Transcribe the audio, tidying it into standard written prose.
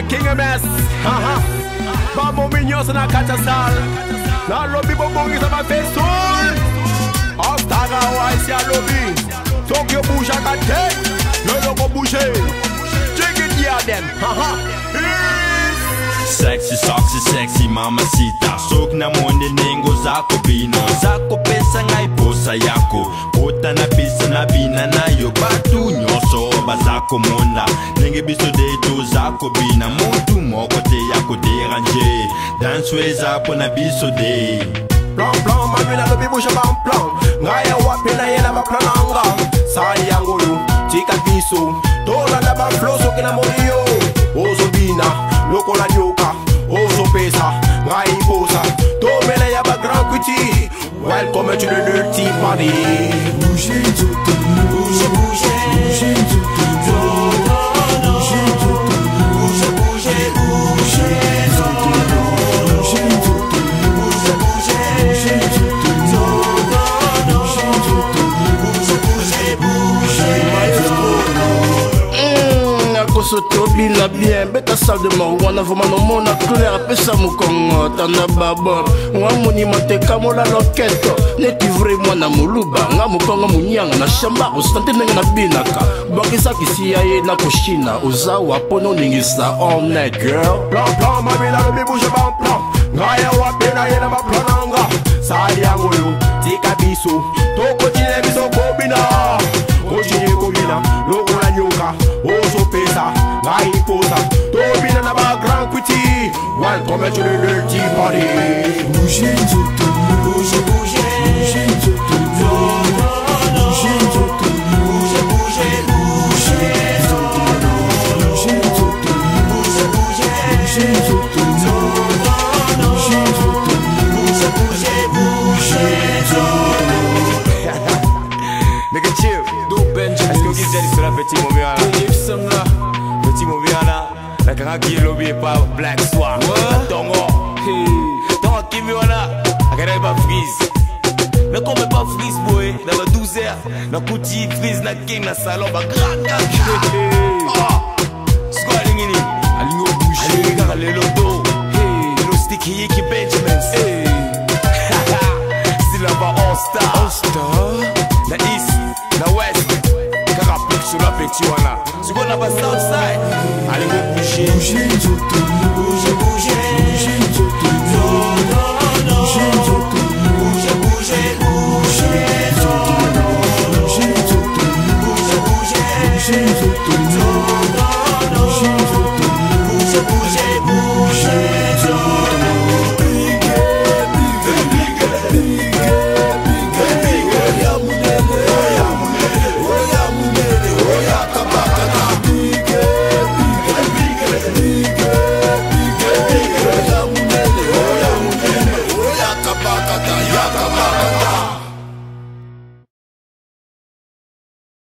king of mess. Bambo mignon na catch a sal. Na lobby bonbon is ma face soul. Ostaga wa isi a lobby. Tokyo bouge à gâter. Le logo bouger. Check it yeah then. Sexy, sexy, sexy mamacita. Sok na monde nengo zako bina. Zako pesa ngai posa yako. Kota na pisa na bina na yo. Batu nyoso bazako monda. Nenge biso de to zako bina. Montu moko te yako déranger. Danswe zapo na biso de. Plan plan mami na lobi bouge ban plan. Ngaya wapi na yena ba plananga. Sali angolo, tika biso. Dola na ba flow so kina moyo. Ozo bina, loko la nyoka. Ozo pesa, ngai posa. Tomele ya ba grand kuti. Welcome to the dirty party. Bougez tout, bougez, bougez, bougez tout, Sotobi na bien, beta sal de marijuana. Vraiment no mona clair, pesa mukongo tanda baba. Nga moni mateka mola loketo. Neti vrai mwana muluba. Nga mukongo munyanga na shamba. Ostante nenga na binaka. Bakisa kisi ya ye na kushina. Uza wapono ningisa all night girl. Plan plan mami na lobi bouge ban plan. Ngaya wapi na ye na ba plananga. Sali angolo, tika biso. Toko chine biso kobina. Kochine kobina, loko la nyoka. Ozo pesa, ngai posa. Tobina na ba grand kuti. Welcome to the dirty party. bougez tout, bougez, bougez, bougez tout, bougez tout, bougez, bougez, bougez tout, bougez tout, bougez, bougez, bougez tout, bougez tout, bougez, bougez tout. Nigga chill. Est-ce que vous avez dit sur la petite mobiana? Petit mobiana. La grand qui est lobby par Black Swan. Tongo. Tongo qui me wana. Akada pas freeze. Ne comme pas freeze boy. Dans la 12 heures. Dans kuti freeze na king na salon. Ba grand gang. Squad ngini. Alingo bouche. Alingo kaka le loto. No stick hiki Benjamins. Still about all star. All star. Na east. Na west. Kaka pick sur la petite wana. Tu connais pas Southside. Allez go bouger. Bougez tout, bougez, bougez.